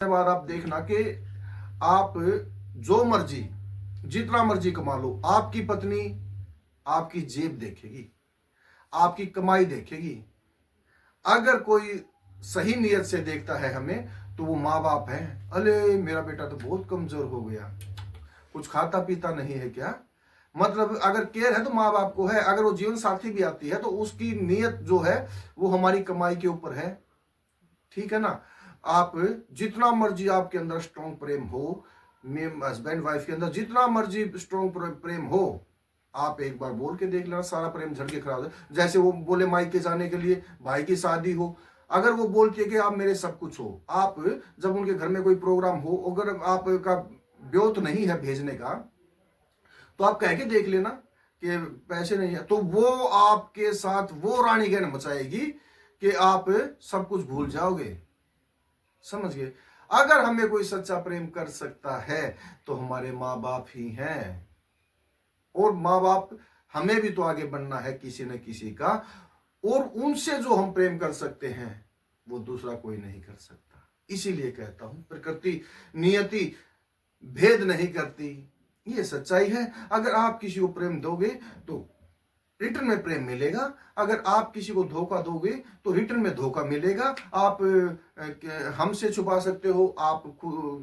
बार आप देखना कि आप जो मर्जी जितना मर्जी कमा लो, आपकी पत्नी आपकी जेब देखेगी, आपकी कमाई देखेगी। अगर कोई सही नियत से देखता है हमें तो वो माँ बाप है। अरे मेरा बेटा तो बहुत कमजोर हो गया, कुछ खाता पीता नहीं है क्या? मतलब अगर केयर है तो माँ बाप को है। अगर वो जीवन साथी भी आती है तो उसकी नियत जो है वो हमारी कमाई के ऊपर है। ठीक है ना? आप जितना मर्जी आपके अंदर स्ट्रॉन्ग प्रेम हो, हस्बैंड वाइफ के अंदर जितना मर्जी स्ट्रॉन्ग प्रेम हो, आप एक बार बोल के देख लेना, सारा प्रेम झड़ के खराब है। जैसे वो बोले मायके जाने के लिए, भाई की शादी हो, अगर वो बोलती है कि आप मेरे सब कुछ हो, आप जब उनके घर में कोई प्रोग्राम हो, अगर आपका ब्योत नहीं है भेजने का, तो आप कह के देख लेना कि पैसे नहीं है, तो वो आपके साथ वो रानी गहन मचाएगी कि आप सब कुछ भूल जाओगे। समझ गए? अगर हमें कोई सच्चा प्रेम कर सकता है तो हमारे माँ बाप ही हैं। और माँ बाप, हमें भी तो आगे बढ़ना है किसी न किसी का, और उनसे जो हम प्रेम कर सकते हैं वो दूसरा कोई नहीं कर सकता। इसीलिए कहता हूं प्रकृति नियति भेद नहीं करती, ये सच्चाई है। अगर आप किसी को प्रेम दोगे तो रिटर्न में प्रेम मिलेगा, अगर आप किसी को धोखा दोगे तो रिटर्न में धोखा मिलेगा। आप हमसे छुपा सकते हो, आप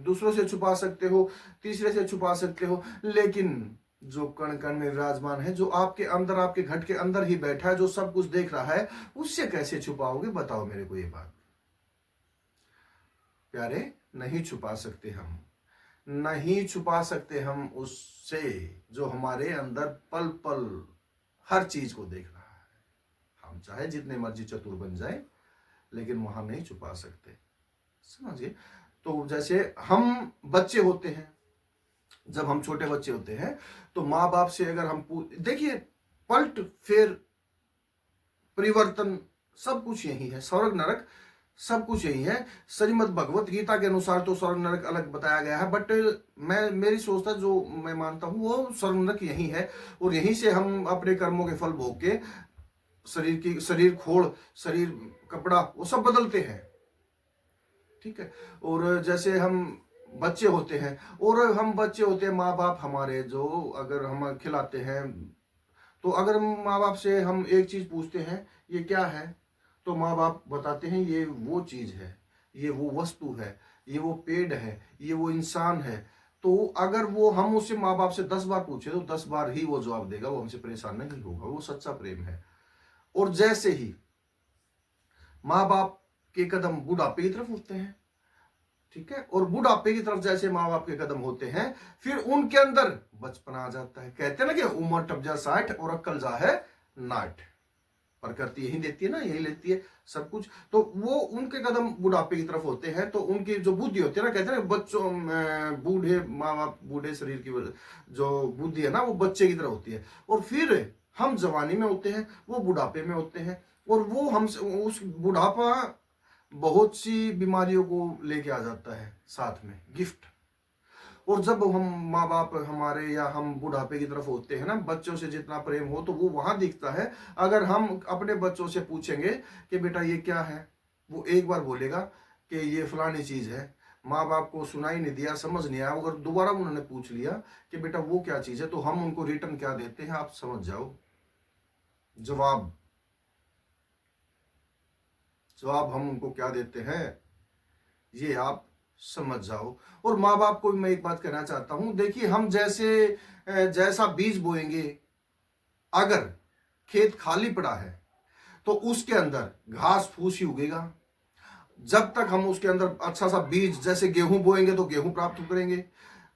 दूसरों से छुपा सकते हो, तीसरे से छुपा सकते हो, लेकिन जो कण कण में विराजमान है, जो आपके अंदर, आपके घट के अंदर ही बैठा है, जो सब कुछ देख रहा है, उससे कैसे छुपाओगे? बताओ मेरे को ये बात। प्यारे, नहीं छुपा सकते हम, नहीं छुपा सकते हम उससे जो हमारे अंदर पल पल हर चीज को देख रहा है। हम चाहे जितने मर्जी चतुर बन जाए, लेकिन वहां नहीं छुपा सकते। समझिए? तो जैसे हम बच्चे होते हैं, जब हम छोटे बच्चे होते हैं तो माँ बाप से अगर हम देखिए, पलट फेर परिवर्तन सब कुछ यही है, स्वर्ग नरक सब कुछ यही है। श्रीमद् भगवत गीता के अनुसार तो स्वर्ग नरक अलग बताया गया है, बट मैं, मेरी सोचता, जो मैं मानता हूं वो स्वर्ग नरक यही है, और यहीं से हम अपने कर्मों के फल भोग के शरीर खोड़, शरीर कपड़ा वो सब बदलते हैं। ठीक है? और जैसे हम बच्चे होते हैं, और हम बच्चे होते हैं, माँ बाप हमारे जो अगर हम खिलाते हैं, तो अगर माँ बाप से हम एक चीज पूछते हैं ये क्या है, तो माँ बाप बताते हैं ये वो चीज है, ये वो वस्तु है, ये वो पेड़ है, ये वो इंसान है। तो अगर वो हम उससे माँ बाप से 10 बार पूछे तो 10 बार ही वो जवाब देगा, वो हमसे परेशान नहीं होगा, वो सच्चा प्रेम है। और जैसे ही माँ बाप के कदम बुढ़ापे की तरफ उठते हैं, ठीक है, और बुढ़ापे की तरफ जैसे माँ बाप के कदम होते हैं, फिर उनके अंदर बचपना आ जाता है। कहते हैं ना कि उम्र टप जा 60 और अक्ल जा है 60। प्रकृति यही देती है ना, यही लेती है सब कुछ। तो वो उनके कदम बुढ़ापे की तरफ होते हैं, तो उनकी जो बुद्धि होती है ना, कहते हैं ना बच्चों, बूढ़े माँ बाप, बूढ़े शरीर की जो बुद्धि है ना वो बच्चे की तरह होती है। और फिर हम जवानी में होते हैं, वो बुढ़ापे में होते हैं, और वो हमसे उस बुढ़ापा बहुत सी बीमारियों को लेके आ जाता है साथ में गिफ्ट। और जब हम माँ बाप हमारे, या हम बुढ़ापे की तरफ होते हैं ना, बच्चों से जितना प्रेम हो तो वो वहां दिखता है। अगर हम अपने बच्चों से पूछेंगे कि बेटा ये क्या है, वो एक बार बोलेगा कि ये फलानी चीज है। माँ बाप को सुनाई नहीं दिया, समझ नहीं आया, अगर दोबारा उन्होंने पूछ लिया कि बेटा वो क्या चीज है, तो हम उनको रिटर्न क्या देते हैं, आप समझ जाओ। जवाब, जवाब हम उनको क्या देते हैं, ये आप समझ जाओ। और माँ बाप को भी मैं एक बात कहना चाहता हूं, देखिए हम जैसा बीज बोएंगे, अगर खेत खाली पड़ा है तो उसके अंदर घास फूस ही उगेगा। जब तक हम उसके अंदर अच्छा सा बीज, जैसे गेहूं बोएंगे तो गेहूं प्राप्त करेंगे,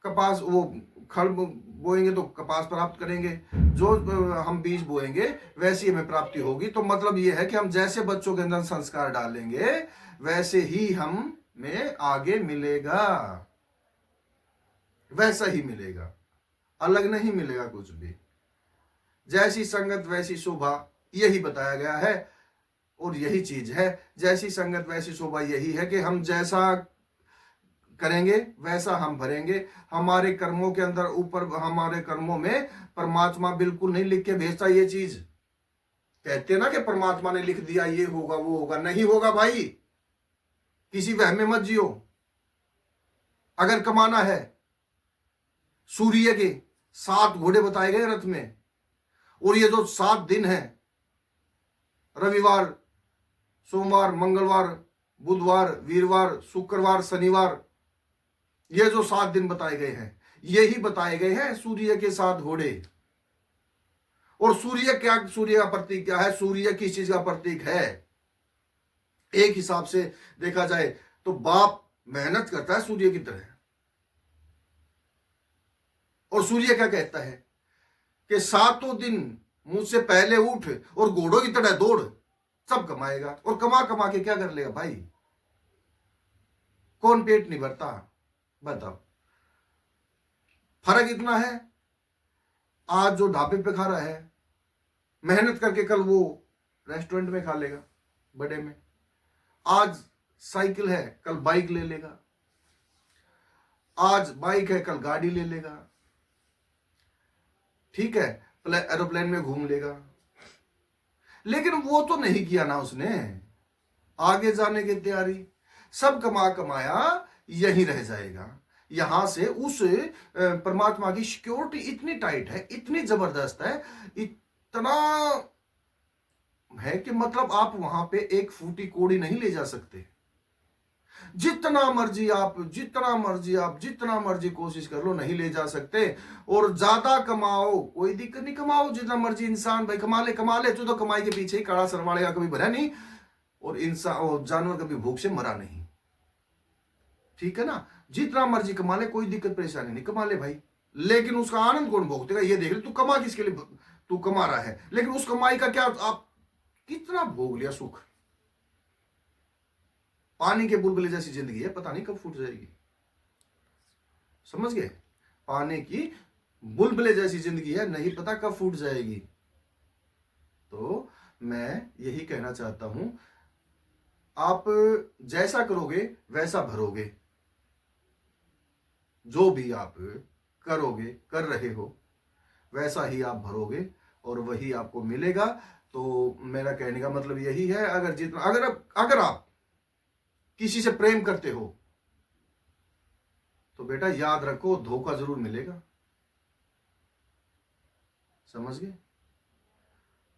कपास वो खड़ बोएंगे तो कपास प्राप्त करेंगे, जो हम बीज बोएंगे वैसी हमें प्राप्ति होगी। तो मतलब ये है कि हम जैसे बच्चों के अंदर संस्कार डालेंगे वैसे ही हम में आगे मिलेगा, वैसा ही मिलेगा, अलग नहीं मिलेगा कुछ भी। जैसी संगत वैसी शोभा, यही बताया गया है, और यही चीज है। जैसी संगत वैसी शोभा यही है कि हम जैसा करेंगे वैसा हम भरेंगे। हमारे कर्मों के अंदर, ऊपर हमारे कर्मों में परमात्मा बिल्कुल नहीं लिख के भेजता ये चीज। कहते ना कि परमात्मा ने लिख दिया ये होगा वो होगा, नहीं होगा भाई, किसी वहम में मत जियो। अगर कमाना है, सूर्य के 7 घोड़े बताए गए रथ में, और ये जो 7 दिन है, रविवार, सोमवार, मंगलवार, बुधवार, वीरवार, शुक्रवार, शनिवार, ये जो 7 दिन बताए गए हैं, यही बताए गए हैं सूर्य के 7 घोड़े। और सूर्य क्या, सूर्य का प्रतीक क्या है, सूर्य किस चीज का प्रतीक है? एक हिसाब से देखा जाए तो बाप मेहनत करता है सूर्य की तरह, और सूर्य क्या कहता है कि 7 दिन मुझसे पहले उठ और घोड़ों की तरह दौड़, सब कमाएगा। और कमा कमा के क्या कर लेगा भाई? कौन पेट नहीं भरता? बताओ। फर्क इतना है, आज जो ढाबे पे खा रहा है, मेहनत करके कल वो रेस्टोरेंट में खा लेगा बड़े में। आज साइकिल है, कल बाइक ले लेगा। आज बाइक है, कल गाड़ी ले लेगा। ठीक है, एरोप्लेन में घूम लेगा। लेकिन वो तो नहीं किया ना उसने, आगे जाने की तैयारी। सब कमा कमाया यहीं रह जाएगा। यहां से उस परमात्मा की सिक्योरिटी इतनी टाइट है, इतनी जबरदस्त है, इतना है कि मतलब आप वहां पे 1 फूटी कोड़ी नहीं ले जा सकते। जितना मर्जी आप जितना मर्जी कोशिश कर लो, नहीं ले जा सकते। और ज्यादा कमाओ, कोई दिक्कत नहीं, कमाओ जितना मर्जी। इंसान भाई कमा ले, तू तो कमाई के पीछे ही कड़ा सरवाड़ेगा, कभी भरा नहीं। और इंसान और जानवर कभी भूख से मरा नहीं। ठीक है ना? जितना मर्जी कमा ले, कोई दिक्कत परेशानी नहीं, कमा ले भाई। लेकिन उसका आनंद कौन भोगतेगा? ये देख ले, तू कमा किसके लिए? तू कमा रहा है, लेकिन उस कमाई का क्या, आप कितना भोग लिया सुख? पानी के बुलबुले जैसी जिंदगी है, पता नहीं कब फूट जाएगी। समझ गए? पानी की बुलबुले जैसी जिंदगी है, नहीं पता कब फूट जाएगी। तो मैं यही कहना चाहता हूं, आप जैसा करोगे वैसा भरोगे। जो भी आप करोगे, कर रहे हो, वैसा ही आप भरोगे और वही आपको मिलेगा। तो मेरा कहने का मतलब यही है, अगर आप किसी से प्रेम करते हो तो बेटा याद रखो, धोखा जरूर मिलेगा। समझ गए?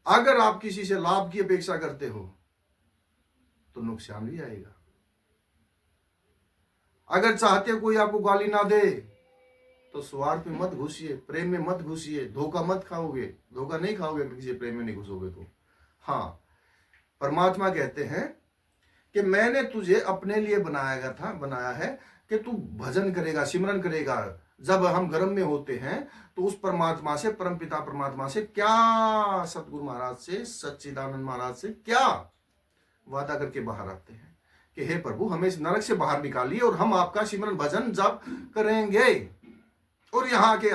अगर आप किसी से लाभ की अपेक्षा करते हो तो नुकसान भी आएगा। अगर चाहते हो कोई आपको गाली ना दे तो स्वार्थ में मत घुसिए, प्रेम में मत घुसिए, धोखा मत खाओगे। धोखा नहीं खाओगे अगर किसी प्रेम में नहीं घुसोगे तो। हाँ, परमात्मा कहते हैं कि मैंने तुझे अपने लिए बनाया है कि तू भजन करेगा, सिमरन करेगा। जब हम गर्भ में होते हैं तो उस परमात्मा से, परमपिता परमात्मा से क्या, सतगुरु महाराज से, सच्चिदानंद महाराज से क्या वादा करके बाहर आते हैं कि हे प्रभु, हमें इस नरक से बाहर निकालिए और हम आपका सिमरन भजन जप करेंगे। और यहाँ की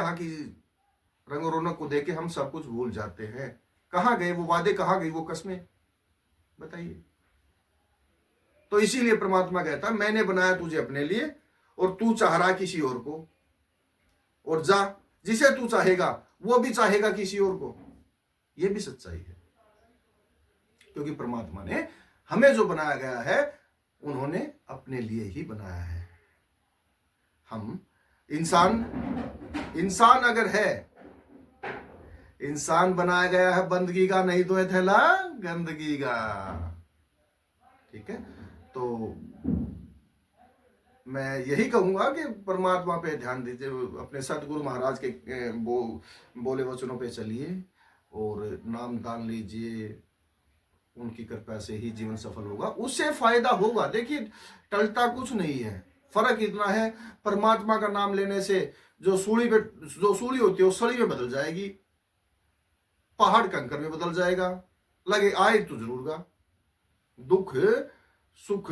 रंग रौनक को देख के हम सब कुछ भूल जाते हैं। कहाँ गए वो वादे, कहाँ गई वो कस्में? बताइए। तो इसीलिए परमात्मा कहता है मैंने बनाया तुझे अपने लिए और तू चाह रहा किसी और को, और जा, जिसे तू चाहेगा वो भी चाहेगा किसी और को। ये भी सच्चाई है, क्योंकि परमात्मा ने हमें जो बनाया गया है उन्होंने अपने लिए ही बनाया है। हम इंसान अगर है, इंसान बनाया गया है बंदगी का, नहीं तो है थैला गंदगी का। ठीक है? तो मैं यही कहूंगा कि परमात्मा पे ध्यान दीजिए, अपने सतगुरु महाराज के बोले वचनों पे चलिए और नाम दान लीजिए। उनकी कृपा से ही जीवन सफल होगा, उससे फायदा होगा। देखिए, टलता कुछ नहीं है, फर्क इतना है, परमात्मा का नाम लेने से जो सूली होती है वो सड़ी में बदल जाएगी, पहाड़ कंकर में बदल जाएगा। लगे आए तो जरूर गा, दुख सुख